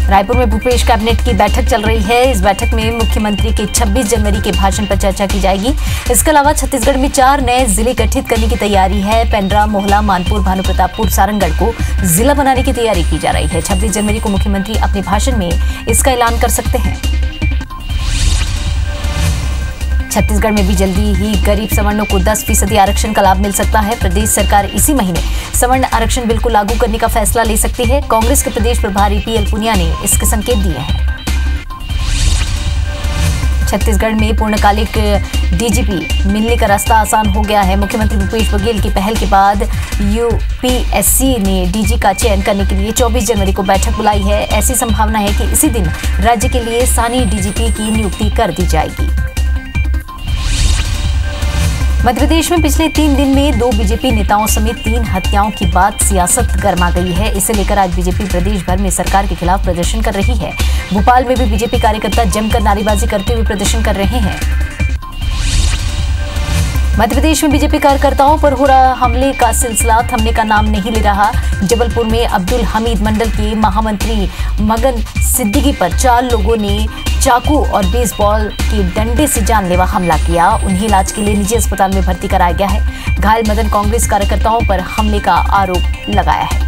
रायपुर में भूपेश कैबिनेट की बैठक चल रही है। इस बैठक में मुख्यमंत्री के 26 जनवरी के भाषण पर चर्चा की जाएगी। इसके अलावा छत्तीसगढ़ में 4 नए जिले गठित करने की तैयारी है। पेंड्रा, मोहला, मानपुर, भानुप्रतापपुर, सारंगढ़ को जिला बनाने की तैयारी की जा रही है। 26 जनवरी को मुख्यमंत्री अपने भाषण में इसका ऐलान कर सकते हैं। छत्तीसगढ़ में भी जल्दी ही गरीब सवर्णों को 10% आरक्षण का लाभ मिल सकता है। प्रदेश सरकार इसी महीने सवर्ण आरक्षण बिल को लागू करने का फैसला ले सकती है। कांग्रेस के प्रदेश प्रभारी पीएल पुनिया ने इसके संकेत दिए हैं। छत्तीसगढ़ में पूर्णकालिक डीजीपी मिलने का रास्ता आसान हो गया है। मुख्यमंत्री भूपेश बघेल की पहल के बाद यूपीएससी ने डीजी का चयन करने के लिए 24 जनवरी को बैठक बुलाई है। ऐसी संभावना है कि इसी दिन राज्य के लिए स्थानीय डीजीपी की नियुक्ति कर दी जाएगी। मध्य प्रदेश में पिछले 3 दिन में 2 बीजेपी नेताओं समेत 3 हत्याओं की बात सियासत गर्मा गई है। इसे लेकर आज बीजेपी प्रदेश भर में सरकार के खिलाफ प्रदर्शन कर रही है। भोपाल में भी बीजेपी कार्यकर्ता जमकर नारेबाजी करते हुए प्रदर्शन कर रहे हैं। मध्य प्रदेश में बीजेपी कार्यकर्ताओं पर हो रहा हमले का सिलसिला थमने का नाम नहीं ले रहा। जबलपुर में अब्दुल हमीद मंडल के महामंत्री मगन सिद्दीकी पर 4 लोगों ने चाकू और बेसबॉल के डंडे से जानलेवा हमला किया। उन्हें इलाज के लिए निजी अस्पताल में भर्ती कराया गया है। घायल मदन कांग्रेस कार्यकर्ताओं पर हमले का आरोप लगाया है।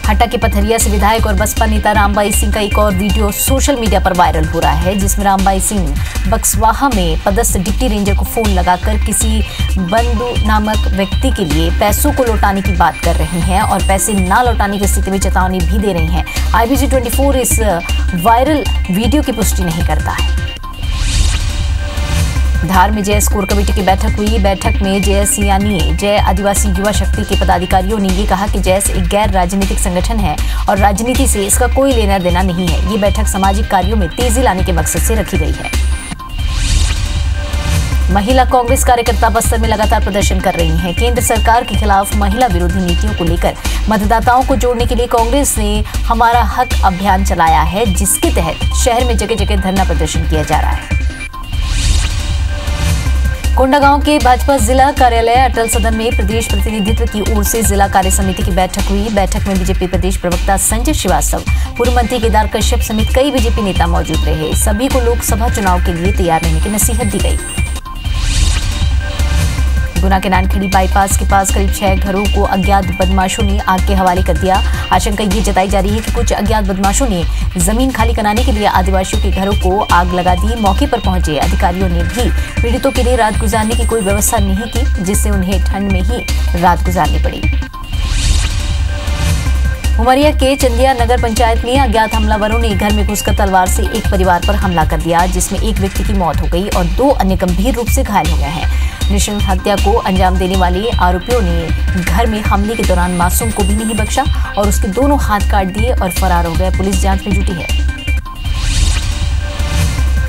हट्टा के पथरिया से विधायक और बसपा नेता रामबाई सिंह का एक और वीडियो सोशल मीडिया पर वायरल हो रहा है, जिसमें रामबाई सिंह बक्सवाहा में पदस्थ डिप्टी रेंजर को फोन लगाकर किसी बंधु नामक व्यक्ति के लिए पैसों को लौटाने की बात कर रहे हैं और पैसे ना लौटाने की स्थिति में चेतावनी भी दे रही हैं। IBC 24 इस वायरल वीडियो की पुष्टि नहीं करता है। धार में जय स्कोर कमेटी की बैठक हुई। बैठक में जयस यानी जय आदिवासी युवा शक्ति के पदाधिकारियों ने ये कहा कि जयस एक गैर राजनीतिक संगठन है और राजनीति से इसका कोई लेना देना नहीं है। ये बैठक सामाजिक कार्यों में तेजी लाने के मकसद से रखी गई है। महिला कांग्रेस कार्यकर्ता बस्तर में लगातार प्रदर्शन कर रही हैं। केंद्र सरकार के खिलाफ महिला विरोधी नीतियों को लेकर मतदाताओं को जोड़ने के लिए कांग्रेस ने हमारा हक अभियान चलाया है, जिसके तहत शहर में जगह जगह धरना प्रदर्शन किया जा रहा है। कोंडागांव के भाजपा जिला कार्यालय अटल सदन में प्रदेश प्रतिनिधित्व की ओर से जिला कार्य समिति की बैठक हुई। बैठक में बीजेपी प्रदेश प्रवक्ता संजय श्रीवास्तव, पूर्व मंत्री केदार कश्यप समेत कई बीजेपी नेता मौजूद रहे। सभी को लोकसभा चुनाव के लिए तैयार रहने की नसीहत दी गई। गुना के नानखेड़ी बाईपास के पास करीब 6 घरों को अज्ञात बदमाशों ने आग के हवाले कर दिया। आशंका ये जताई जा रही है कि कुछ अज्ञात बदमाशों ने जमीन खाली कराने के लिए आदिवासियों के घरों को आग लगा दी। मौके पर पहुंचे अधिकारियों ने भी पीड़ितों के लिए रात गुजारने की कोई व्यवस्था नहीं की, जिससे उन्हें ठंड में ही रात गुजारनी पड़ी। उमरिया के चंदिया नगर पंचायत में अज्ञात हमलावरों ने घर में घुसकर तलवार से एक परिवार पर हमला कर दिया, जिसमें एक व्यक्ति की मौत हो गई और 2 अन्य गंभीर रूप से घायल हो गए हैं। नृशंस हत्या को अंजाम देने वाले आरोपियों ने घर में हमले के दौरान मासूम को भी नहीं बख्शा और उसके दोनों हाथ काट दिए और फरार हो गए। पुलिस जांच में जुटी है।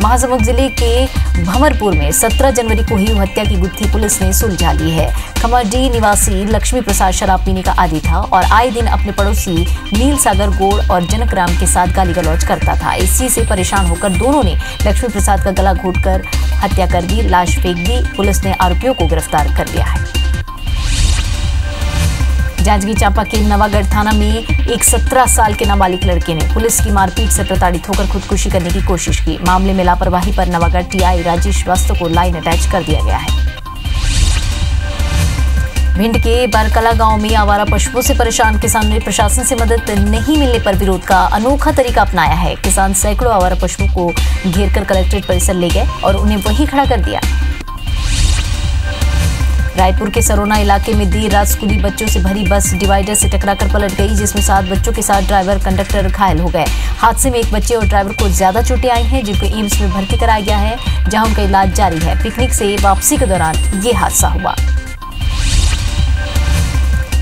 महासमुंद जिले के भंवरपुर में 17 जनवरी को हुई हत्या की गुत्थी पुलिस ने सुलझा ली है। खमरडी निवासी लक्ष्मी प्रसाद शराब पीने का आदी था और आए दिन अपने पड़ोसी नील सागर गोड़ और जनकराम के साथ गाली गलौज करता था। इसी से परेशान होकर दोनों ने लक्ष्मी प्रसाद का गला घोंटकर हत्या कर दी, लाश फेंक दी। पुलिस ने आरोपियों को गिरफ्तार कर लिया है। जांजगीर चांपा के नवागढ़ थाना में एक 17 साल के नाबालिग लड़के ने पुलिस की मारपीट से प्रताड़ित होकर खुदकुशी करने की कोशिश की। मामले में लापरवाही पर नवागढ़ टीआई राजेश श्रीवास्तव को लाइन अटैच कर दिया गया है। भिंड के बारकला गांव में आवारा पशुओं से परेशान किसानों ने प्रशासन से मदद नहीं मिलने पर विरोध का अनोखा तरीका अपनाया है। किसान सैकड़ों आवारा पशुओं को घेरकर कलेक्ट्रेट परिसर ले गए और उन्हें वहीं खड़ा कर दिया। रायपुर के सरोना इलाके में देर रात स्कूली बच्चों से भरी बस डिवाइडर से टकराकर पलट गई, जिसमें 7 बच्चों के साथ ड्राइवर कंडक्टर घायल हो गए। हादसे में एक बच्चे और ड्राइवर को ज्यादा चोटें आई हैं, जिनको एम्स में भर्ती कराया गया है, जहां उनका इलाज जारी है। पिकनिक से वापसी के दौरान ये हादसा हुआ।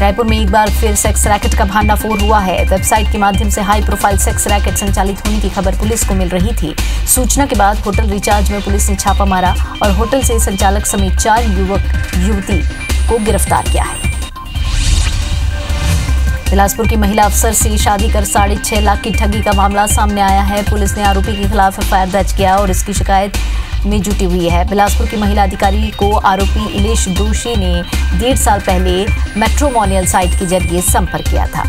रायपुर में एक बार फिर सेक्स रैकेट का भांडाफोड़ हुआ है। वेबसाइट के माध्यम से हाई प्रोफाइल सेक्स रैकेट संचालित होने की खबर पुलिस को मिल रही थी। सूचना के बाद होटल रिचार्ज में पुलिस ने छापा मारा और होटल से संचालक समेत 4 युवक युवती को गिरफ्तार किया है। बिलासपुर की महिला अफसर से शादी कर 6.5 लाख की ठगी का मामला सामने आया है। पुलिस ने आरोपी के खिलाफ FIR दर्ज किया और इसकी शिकायत में जुटी हुई है। बिलासपुर की महिला अधिकारी को आरोपी इलेश दोषी ने 1.5 साल पहले मैट्रिमोनियल साइट के जरिए संपर्क किया था।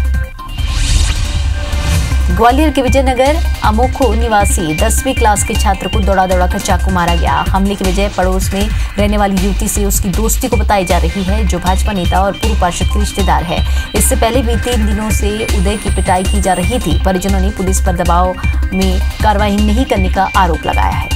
ग्वालियर के विजयनगर अमोखो निवासी 10वीं क्लास के छात्र को दौड़ा कर चाकू मारा गया। हमले की वजह पड़ोस में रहने वाली युवती से उसकी दोस्ती को बताई जा रही है, जो भाजपा नेता और पूर्व पार्षद के रिश्तेदार है। इससे पहले भी 3 दिनों से उदय की पिटाई की जा रही थी। परिजनों ने पुलिस पर दबाव में कार्रवाई नहीं करने का आरोप लगाया है।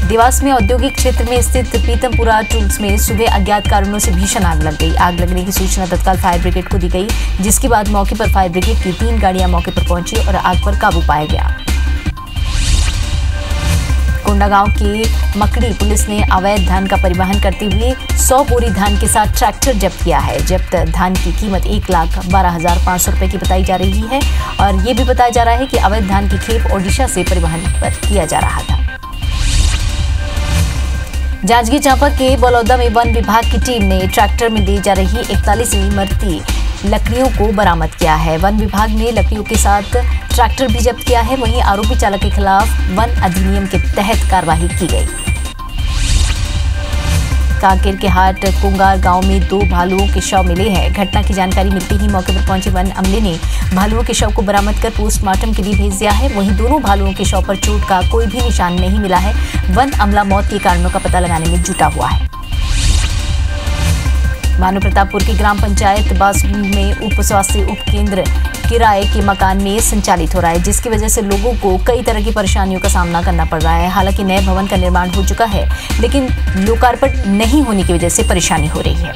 देवास में औद्योगिक क्षेत्र में स्थित पीतमपुरा टूल्स में सुबह अज्ञात कारणों से भीषण आग लग गई। आग लगने की सूचना तत्काल फायर ब्रिगेड को दी गई, जिसके बाद मौके पर फायर ब्रिगेड की 3 गाड़ियां मौके पर पहुंची और आग पर काबू पाया गया। कोंडागांव की मकड़ी पुलिस ने अवैध धान का परिवहन करते हुए 100 बोरी धान के साथ ट्रैक्टर जब्त किया है। जब्त धान की कीमत 1,12,500 रुपए की बताई जा रही है और ये भी बताया जा रहा है कि अवैध धान की खेप ओडिशा से परिवहन पर किया जा रहा था। जांजगीर चांपा के बलौदा में वन विभाग की टीम ने ट्रैक्टर में दी जा रही 41वीं मरती लकड़ियों को बरामद किया है। वन विभाग ने लकड़ियों के साथ ट्रैक्टर भी जब्त किया है। वहीं आरोपी चालक के खिलाफ वन अधिनियम के तहत कार्रवाई की गई। कांकेर के हाट कुंगार गांव में 2 भालुओं के शव मिले हैं। घटना की जानकारी मिलते ही मौके पर पहुंचे वन अमले ने भालुओं के शव को बरामद कर पोस्टमार्टम के लिए भेज दिया है। वहीं दोनों भालुओं के शव पर चोट का कोई भी निशान नहीं मिला है। वन अमला मौत के कारणों का पता लगाने में जुटा हुआ है। मानो प्रतापपुर की ग्राम पंचायत बासगुंड में उप स्वास्थ्य उप केंद्र किराए के मकान में संचालित हो रहा है, जिसकी वजह से लोगों को कई तरह की परेशानियों का सामना करना पड़ रहा है। हालांकि नए भवन का निर्माण हो चुका है, लेकिन लोकार्पण नहीं होने की वजह से परेशानी हो रही है।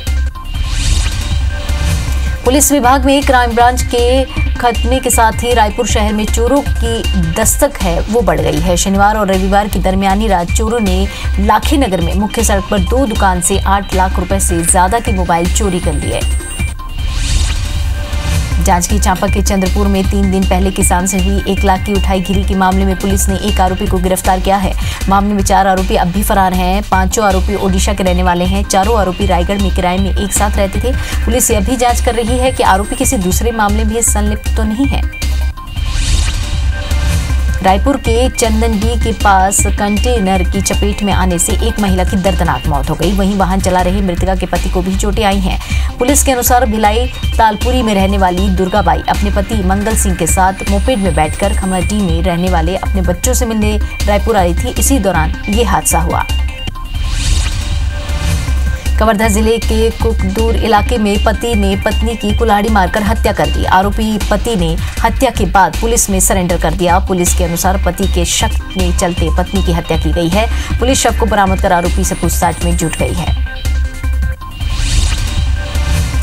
पुलिस विभाग में क्राइम ब्रांच के खत्मे के साथ ही रायपुर शहर में चोरों की दस्तक है वो बढ़ गई है। शनिवार और रविवार की दरमियानी रात चोरों ने लाखी नगर में मुख्य सड़क पर 2 दुकान से 8 लाख रुपए से ज्यादा के मोबाइल चोरी कर लिए। जांजगीर चांपा के चंद्रपुर में 3 दिन पहले किसान से हुई 1 लाख की उठाईगिरी के मामले में पुलिस ने 1 आरोपी को गिरफ्तार किया है। मामले में 4 आरोपी अब भी फरार हैं। 5 आरोपी ओडिशा के रहने वाले हैं। 4 आरोपी रायगढ़ में किराए में एक साथ रहते थे। पुलिस यह भी जांच कर रही है कि आरोपी किसी दूसरे मामले में संलिप्त तो नहीं है। रायपुर के चंदनडी के पास कंटेनर की चपेट में आने से एक महिला की दर्दनाक मौत हो गई। वहीं वाहन चला रहे मृतका के पति को भी चोटें आई हैं। पुलिस के अनुसार भिलाई तालपुरी में रहने वाली दुर्गाबाई अपने पति मंगल सिंह के साथ मोपेड में बैठकर खमरडी में रहने वाले अपने बच्चों से मिलने रायपुर आई थी। इसी दौरान ये हादसा हुआ। कवर्धा जिले के कुकदूर इलाके में पति ने पत्नी की कुल्हाड़ी मारकर हत्या कर दी। आरोपी पति ने हत्या के बाद पुलिस में सरेंडर कर दिया। पुलिस के अनुसार पति के शक के चलते पत्नी की हत्या की गई है। पुलिस शव को बरामद कर आरोपी से पूछताछ में जुट गई है।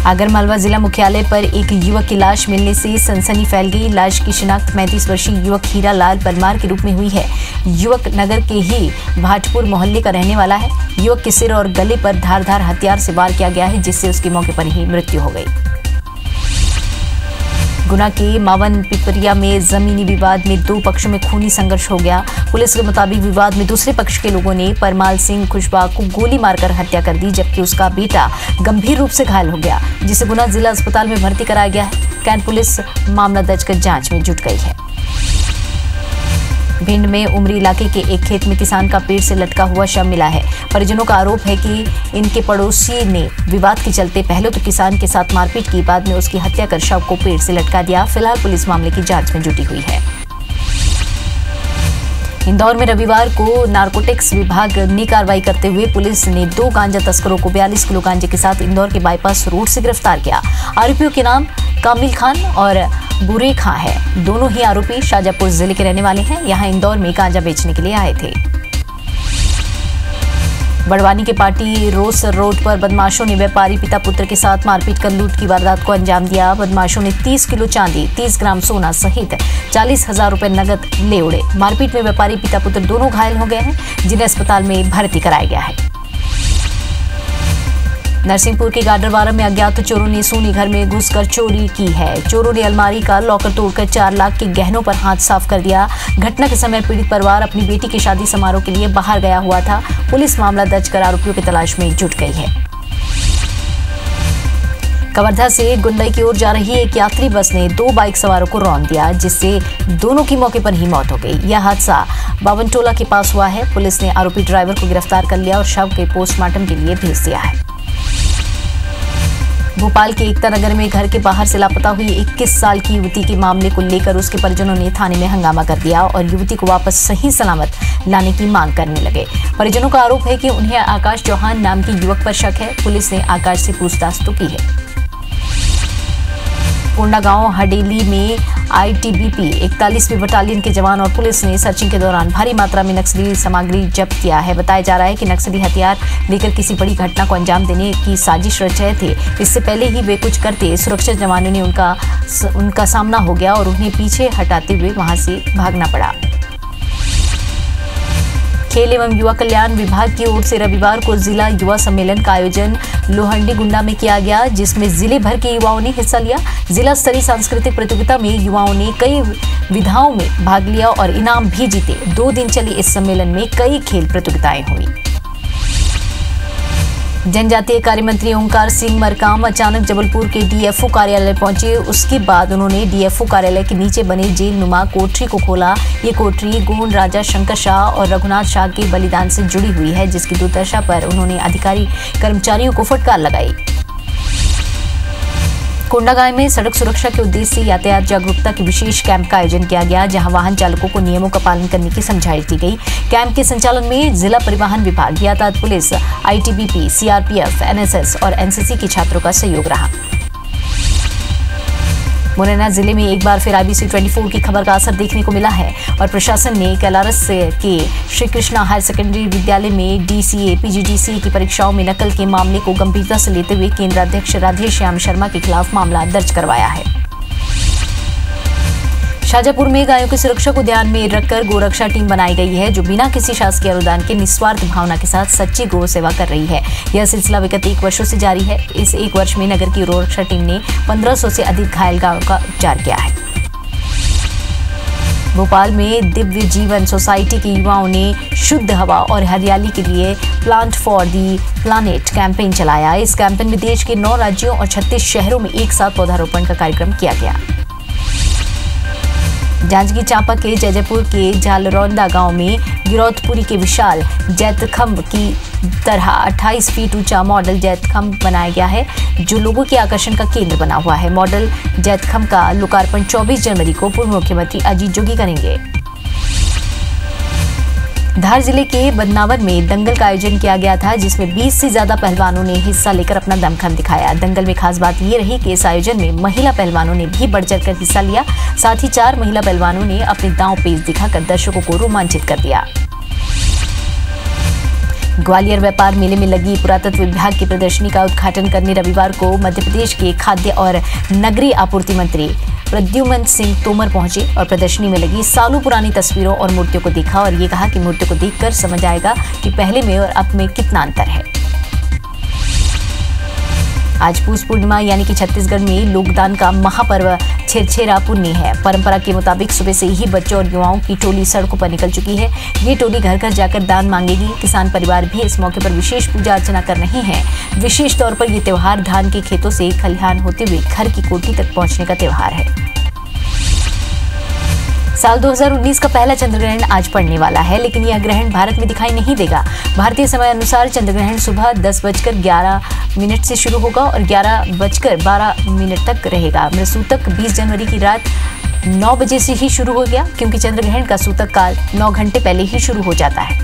आगरमालवा जिला मुख्यालय पर एक युवक की लाश मिलने से सनसनी फैल गई। लाश की शिनाख्त 35 वर्षीय युवक हीरा लाल परमार के रूप में हुई है। युवक नगर के ही भाटपुर मोहल्ले का रहने वाला है। युवक के सिर और गले पर धारदार हथियार से वार किया गया है, जिससे उसकी मौके पर ही मृत्यु हो गई। गुना के मावन पिपरिया में जमीनी विवाद में 2 पक्षों में खूनी संघर्ष हो गया। पुलिस के मुताबिक विवाद में दूसरे पक्ष के लोगों ने परमाल सिंह खुशबा को गोली मारकर हत्या कर दी, जबकि उसका बेटा गंभीर रूप से घायल हो गया, जिसे गुना जिला अस्पताल में भर्ती कराया गया है। कैंट पुलिस मामला दर्ज कर जांच में जुट गई है। भिंड में उमरी इलाके के एक खेत में किसान का पेड़ से लटका हुआ शव मिला है। परिजनों का आरोप है कि इनके पड़ोसी ने विवाद के चलते पहले तो किसान के साथ मारपीट की, बाद में उसकी हत्या कर शव को पेड़ से लटका दिया। फिलहाल पुलिस मामले की जांच में जुटी हुई है। इंदौर में रविवार को नारकोटिक्स विभाग ने कार्रवाई करते हुए पुलिस ने 2 गांजा तस्करों को 42 किलो गांजे के साथ इंदौर के बाईपास रोड से गिरफ्तार किया। आरोपियों के नाम कामिल खान और बुरे खां है। दोनों ही आरोपी शाजापुर जिले के रहने वाले हैं। यहां इंदौर में गांजा बेचने के लिए आए थे। बड़वानी के पार्टी रोसर रोड पर बदमाशों ने व्यापारी पिता पुत्र के साथ मारपीट कर लूट की वारदात को अंजाम दिया। बदमाशों ने 30 किलो चांदी, 30 ग्राम सोना सहित 40,000 रुपए नगद ले उड़े। मारपीट में व्यापारी पिता पुत्र दोनों घायल हो गए हैं, जिन्हें अस्पताल में भर्ती कराया गया है। नरसिंहपुर के गाडरवारा में अज्ञात चोरों ने सोनी घर में घुसकर चोरी की है। चोरों ने अलमारी का लॉकर तोड़कर 4 लाख के गहनों पर हाथ साफ कर दिया। घटना के समय पीड़ित परिवार अपनी बेटी के शादी समारोह के लिए बाहर गया हुआ था। पुलिस मामला दर्ज कर आरोपियों की तलाश में जुट गई है। कवर्धा से गुंडई की ओर जा रही एक यात्री बस ने 2 बाइक सवारों को रौंद दिया, जिससे दोनों की मौके पर ही मौत हो गई। यह हादसा बावनटोला के पास हुआ है। पुलिस ने आरोपी ड्राइवर को गिरफ्तार कर लिया और शव के पोस्टमार्टम के लिए भेज दिया है। भोपाल के एकता नगर में घर के बाहर से लापता हुई 21 साल की युवती के मामले को लेकर उसके परिजनों ने थाने में हंगामा कर दिया और युवती को वापस सही सलामत लाने की मांग करने लगे। परिजनों का आरोप है कि उन्हें आकाश चौहान नाम के युवक पर शक है। पुलिस ने आकाश से पूछताछ तो की है। कोंडागांव हडेली में आईटीबीपी 41वीं बटालियन के जवान और पुलिस ने सर्चिंग के दौरान भारी मात्रा में नक्सली सामग्री जब्त किया है। बताया जा रहा है कि नक्सली हथियार लेकर किसी बड़ी घटना को अंजाम देने की साजिश रच रहे थे। इससे पहले ही वे कुछ करते सुरक्षा जवानों ने उनका सामना हो गया और उन्हें पीछे हटाते हुए वहां से भागना पड़ा। खेल एवं युवा कल्याण विभाग की ओर से रविवार को जिला युवा सम्मेलन का आयोजन लोहंडी गुंडा में किया गया, जिसमें जिले भर के युवाओं ने हिस्सा लिया। जिला स्तरीय सांस्कृतिक प्रतियोगिता में युवाओं ने कई विधाओं में भाग लिया और इनाम भी जीते। 2 दिन चली इस सम्मेलन में कई खेल प्रतियोगिताएं हुई। जनजातीय कार्य मंत्री ओंकार सिंह मरकाम अचानक जबलपुर के डीएफओ कार्यालय पहुंचे। उसके बाद उन्होंने डीएफओ कार्यालय के नीचे बने जेल नुमा कोठरी को खोला। ये कोठरी गोंड राजा शंकर शाह और रघुनाथ शाह के बलिदान से जुड़ी हुई है, जिसकी दुर्दशा पर उन्होंने अधिकारी कर्मचारियों को फटकार लगाई। कोंडागांव में सड़क सुरक्षा के उद्देश्य से यातायात जागरूकता के विशेष कैंप का आयोजन किया गया, जहां वाहन चालकों को नियमों का पालन करने की समझाइश दी गई। कैंप के संचालन में जिला परिवहन विभाग, यातायात पुलिस, आईटीबीपी, सीआरपीएफ, एनएसएस और एनसीसी के छात्रों का सहयोग रहा। मुरैना जिले में एक बार फिर IBC 24 की खबर का असर देखने को मिला है और प्रशासन ने कैलारस के श्री कृष्णा हायर सेकेंडरी विद्यालय में DCA, PGDCA की परीक्षाओं में नकल के मामले को गंभीरता से लेते हुए केंद्र अध्यक्ष राधेश्याम शर्मा के खिलाफ मामला दर्ज करवाया है। शाजापुर में गायों की सुरक्षा को ध्यान में रखकर गोरक्षा टीम बनाई गई है, जो बिना किसी शासकीय अनुदान के निस्वार्थ भावना के साथ सच्ची गौ सेवा कर रही है। यह सिलसिला विगत 1 वर्षों से जारी है। इस 1 वर्ष में नगर की गोरक्षा टीम ने 1500 से अधिक घायल गायों का उपचार किया है। भोपाल में दिव्य जीवन सोसाइटी के युवाओं ने शुद्ध हवा और हरियाली के लिए plant for the planet campaign चलाया। इस कैंपेन में देश के 9 राज्यों और 36 शहरों में एक साथ पौधारोपण का कार्यक्रम किया गया। जांजगीर चांपा के जयजयपुर के झालरौंदा गांव में गिरौदपुरी के विशाल जैतखंभ की तरह 28 फीट ऊंचा मॉडल जैतखंभ बनाया गया है, जो लोगों के आकर्षण का केंद्र बना हुआ है। मॉडल जैतखंभ का लोकार्पण 24 जनवरी को पूर्व मुख्यमंत्री अजीत जोगी करेंगे। धार जिले के बदनावर में दंगल का आयोजन किया गया था, जिसमें 20 से ज्यादा पहलवानों ने हिस्सा लेकर अपना दमखम दिखाया। दंगल में खास बात ये रही कि इस आयोजन में महिला पहलवानों ने भी बढ़ चढ़कर हिस्सा लिया। साथ ही 4 महिला पहलवानों ने अपने दांव पेच दिखाकर दर्शकों को रोमांचित कर दिया। ग्वालियर व्यापार मेले में लगी पुरातत्व विभाग की प्रदर्शनी का उद्घाटन करने रविवार को मध्य प्रदेश के खाद्य और नगरीय आपूर्ति मंत्री प्रद्युम्न सिंह तोमर पहुंचे और प्रदर्शनी में लगी सालों पुरानी तस्वीरों और मूर्तियों को देखा और ये कहा कि मूर्तियों को देखकर समझ आएगा कि पहले में और अब में कितना अंतर है। आज पूस पूर्णिमा यानी कि छत्तीसगढ़ में लोकदान का महापर्व छेरछेरा पुन्नी है। परंपरा के मुताबिक सुबह से ही बच्चों और युवाओं की टोली सड़कों पर निकल चुकी है। ये टोली घर घर जाकर दान मांगेगी। किसान परिवार भी इस मौके पर विशेष पूजा अर्चना कर रहे हैं। विशेष तौर पर ये त्योहार धान के खेतों से खलिहान होते हुए घर की कोठी तक पहुंचने का त्योहार है। साल 2019 का पहला चंद्रग्रहण आज पड़ने वाला है, लेकिन यह ग्रहण भारत में दिखाई नहीं देगा। भारतीय समय अनुसार चंद्रग्रहण सुबह 10:11 से शुरू होगा और 11:12 तक रहेगा। सूतक 20 जनवरी की रात 9 बजे से ही शुरू हो गया, क्योंकि चंद्रग्रहण का सूतक काल 9 घंटे पहले ही शुरू हो जाता है।